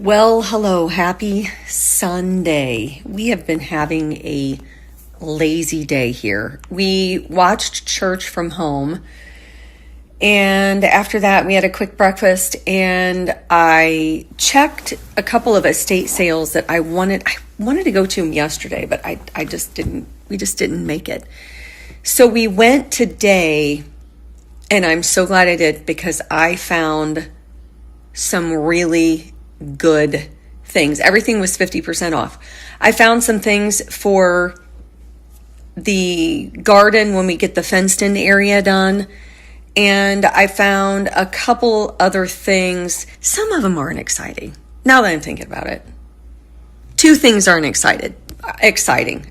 Well, hello, happy Sunday. We have been having a lazy day here. We watched church from home, and after that, we had a quick breakfast, and I checked a couple of estate sales that I wanted to go to them yesterday, but I just didn't, we just didn't make it. So we went today, and I'm so glad I did because I found some really good things. Everything was 50% off. I found some things for the garden when we get the fenced in area done. And I found a couple other things. Some of them aren't exciting. Now that I'm thinking about it. Two things aren't exciting.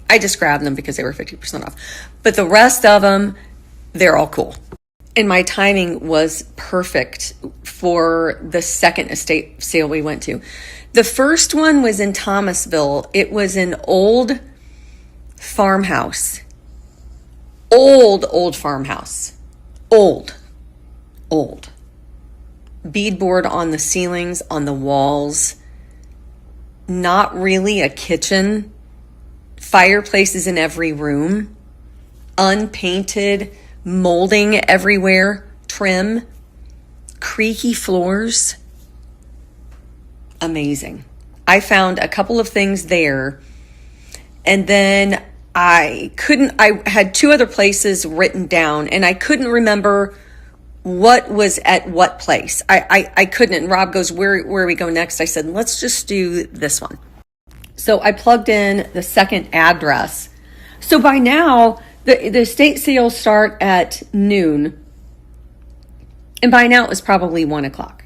I just grabbed them because they were 50% off. But the rest of them, they're all cool. And my timing was perfect for the second estate sale we went to. The first one was in Thomasville. It was an old farmhouse. Old farmhouse. Old. Beadboard on the ceilings, on the walls. Not really a kitchen. Fireplaces in every room. Unpainted. Molding everywhere, trim, creaky floors. Amazing. I found a couple of things there. And then I had two other places written down and I couldn't remember what was at what place. I couldn't. And Rob goes, where we go next? I said, let's just do this one. So I plugged in the second address. So by now, the estate sales start at noon. And by now it was probably 1 o'clock.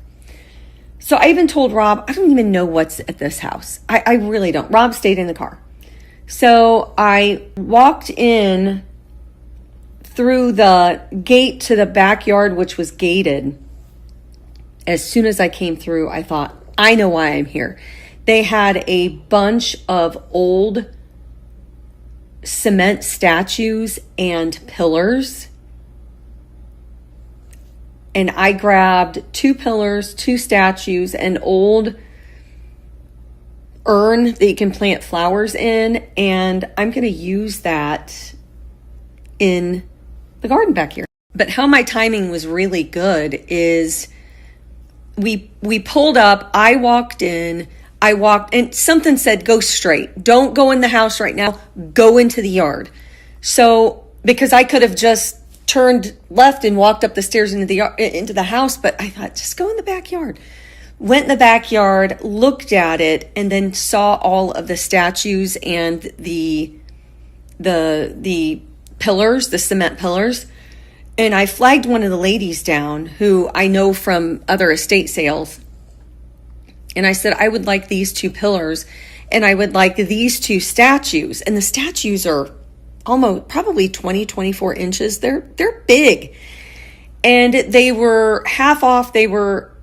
So I even told Rob, I don't even know what's at this house. I really don't. Rob stayed in the car. So I walked in through the gate to the backyard, which was gated. As soon as I came through, I thought, I know why I'm here. They had a bunch of old cement statues and pillars. And I grabbed 2 pillars, 2 statues, an old urn that you can plant flowers in. And I'm going to use that in the garden back here. But how my timing was really good is we pulled up, I walked in, and something said, go straight. Don't go in the house right now. Go into the yard. So, because I could have just turned left and walked up the stairs into the house, but I thought, just go in the backyard. Went in the backyard, looked at it, and then saw all of the statues and the pillars, the cement pillars. And I flagged one of the ladies down who I know from other estate sales. And I said, I would like these 2 pillars and I would like these 2 statues. And the statues are probably 20, 24 inches. They're big. And they were half off. They were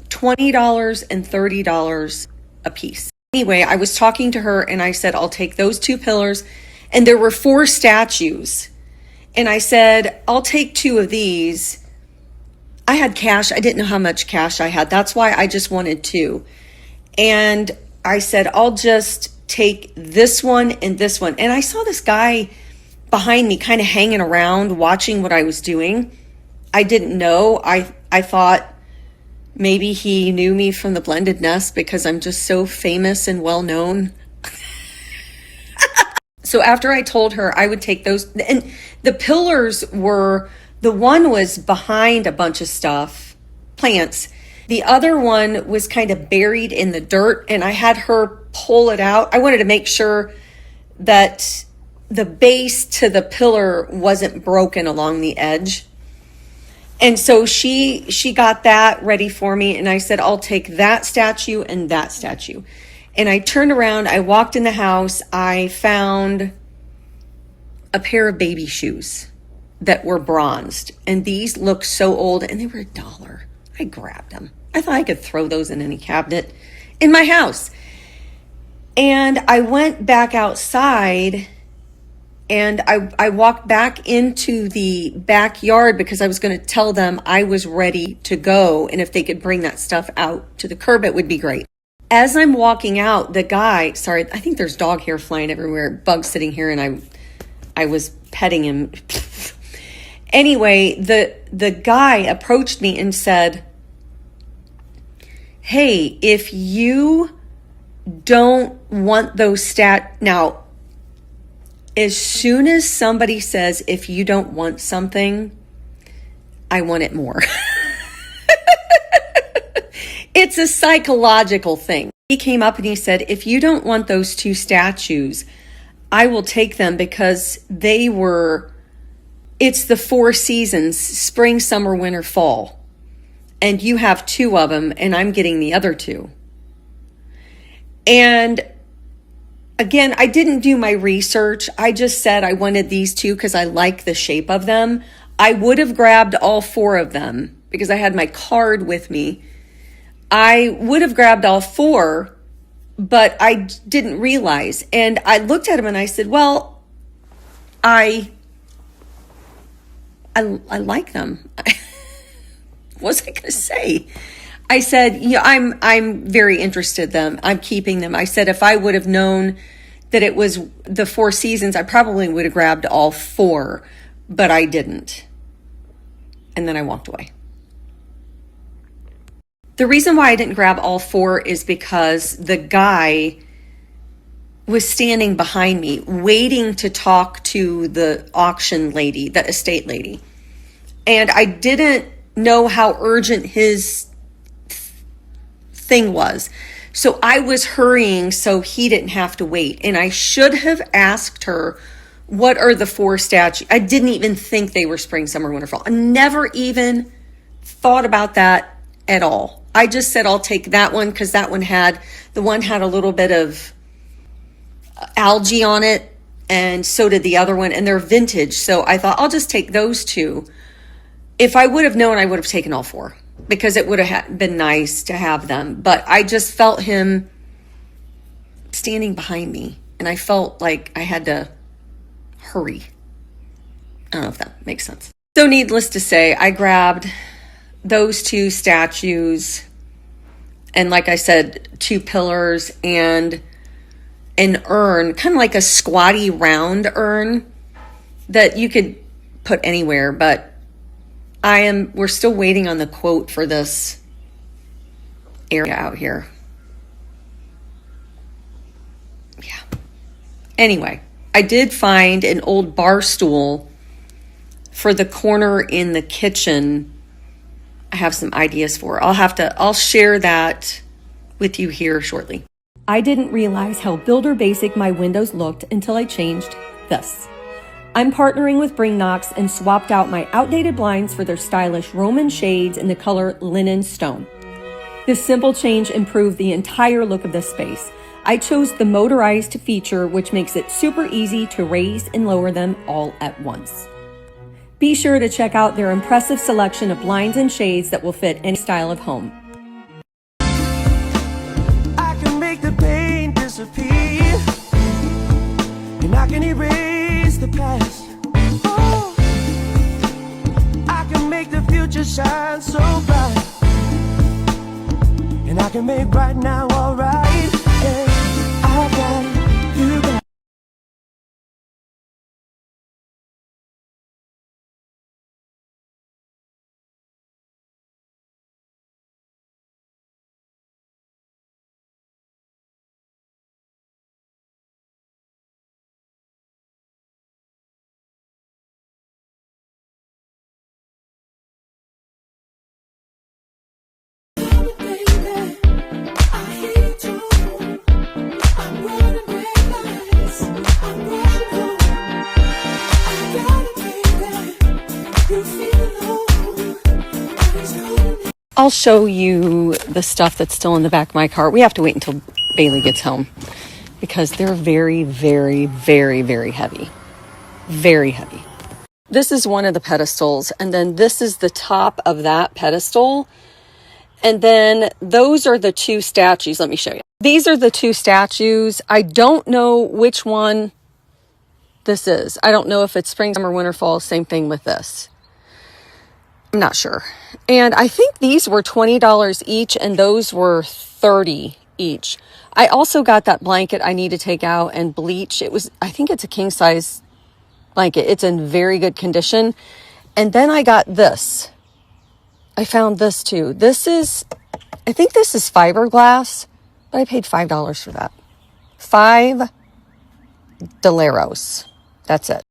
$20 and $30 a piece. Anyway, I was talking to her and I said, I'll take those 2 pillars. And there were 4 statues. And I said, I'll take 2 of these. I had cash. I didn't know how much cash I had. That's why I just wanted 2. And I said, I'll just take this one and this one. And I saw this guy behind me kind of hanging around, watching what I was doing. I didn't know. I thought maybe he knew me from the Blended Nest because I'm just so famous and well known. So after I told her I would take those, and the pillars were, the one was behind a bunch of stuff, plants. The other one was kind of buried in the dirt, and I had her pull it out. I wanted to make sure that the base to the pillar wasn't broken along the edge. And so she got that ready for me, and I said, I'll take that statue and that statue. And I turned around, I walked in the house, I found a pair of baby shoes that were bronzed. And these looked so old, and they were $1. I grabbed them. I thought I could throw those in any cabinet in my house. And I went back outside And I walked back into the backyard because I was going to tell them I was ready to go. And if they could bring that stuff out to the curb, it would be great. As I'm walking out, the guy, sorry, I think there's dog hair flying everywhere, bugs sitting here, and I was petting him. Anyway, the guy approached me and said, hey, if you don't want those now, as soon as somebody says, if you don't want something, I want it more. It's a psychological thing. He came up and he said, if you don't want those 2 statues, I will take them because it's the 4 seasons, spring, summer, winter, fall. And you have 2 of them and I'm getting the other 2. And again, I didn't do my research. I just said I wanted these 2 because I like the shape of them. I would have grabbed all 4 of them because I had my card with me. I would have grabbed all 4, but I didn't realize. And I looked at him and I said, well, I like them. What was I going to say? I said, yeah, I'm very interested in them. I'm keeping them. I said, if I would have known that it was the 4 seasons, I probably would have grabbed all 4, but I didn't. And then I walked away. The reason why I didn't grab all 4 is because the guy was standing behind me, waiting to talk to the auction lady, the estate lady. And I didn't know how urgent his thing was. So I was hurrying so he didn't have to wait. And I should have asked her, what are the 4 statues? I didn't even think they were spring, summer, winter, fall. I never even thought about that at all. I just said, I'll take that one because that one had a little bit of algae on it. And so did the other one. And they're vintage. So I thought I'll just take those 2. If I would have known, I would have taken all 4. Because it would have been nice to have them. But I just felt him standing behind me. And I felt like I had to hurry. I don't know if that makes sense. So needless to say, I grabbed those 2 statues. And like I said, 2 pillars and an urn. Kind of like a squatty round urn that you could put anywhere. But we're still waiting on the quote for this area out here. Yeah. Anyway, I did find an old bar stool for the corner in the kitchen. I have some ideas for. I'll share that with you here shortly. I didn't realize how builder basic my windows looked until I changed this. I'm partnering with Bring Knox and swapped out my outdated blinds for their stylish Roman shades in the color linen stone. This simple change improved the entire look of this space. I chose the motorized feature, which makes it super easy to raise and lower them all at once. Be sure to check out their impressive selection of blinds and shades that will fit any style of home. I can make the pain disappear, and I can erase the past. Oh, I can make the future shine so bright, and I can make right now alright. Yeah, I got you back. I'll show you the stuff that's still in the back of my car. We have to wait until Bailey gets home because they're very, very, very, very heavy. Very heavy. This is one of the pedestals, and then this is the top of that pedestal. And then those are the 2 statues. Let me show you. These are the 2 statues. I don't know which one this is. I don't know if it's spring, summer, winter, fall. Same thing with this. I'm not sure. And I think these were $20 each and those were $30 each. I also got that blanket I need to take out and bleach. I think it's a king size blanket. It's in very good condition. And then I got this. I found this too. I think this is fiberglass, but I paid $5 for that. $5. That's it.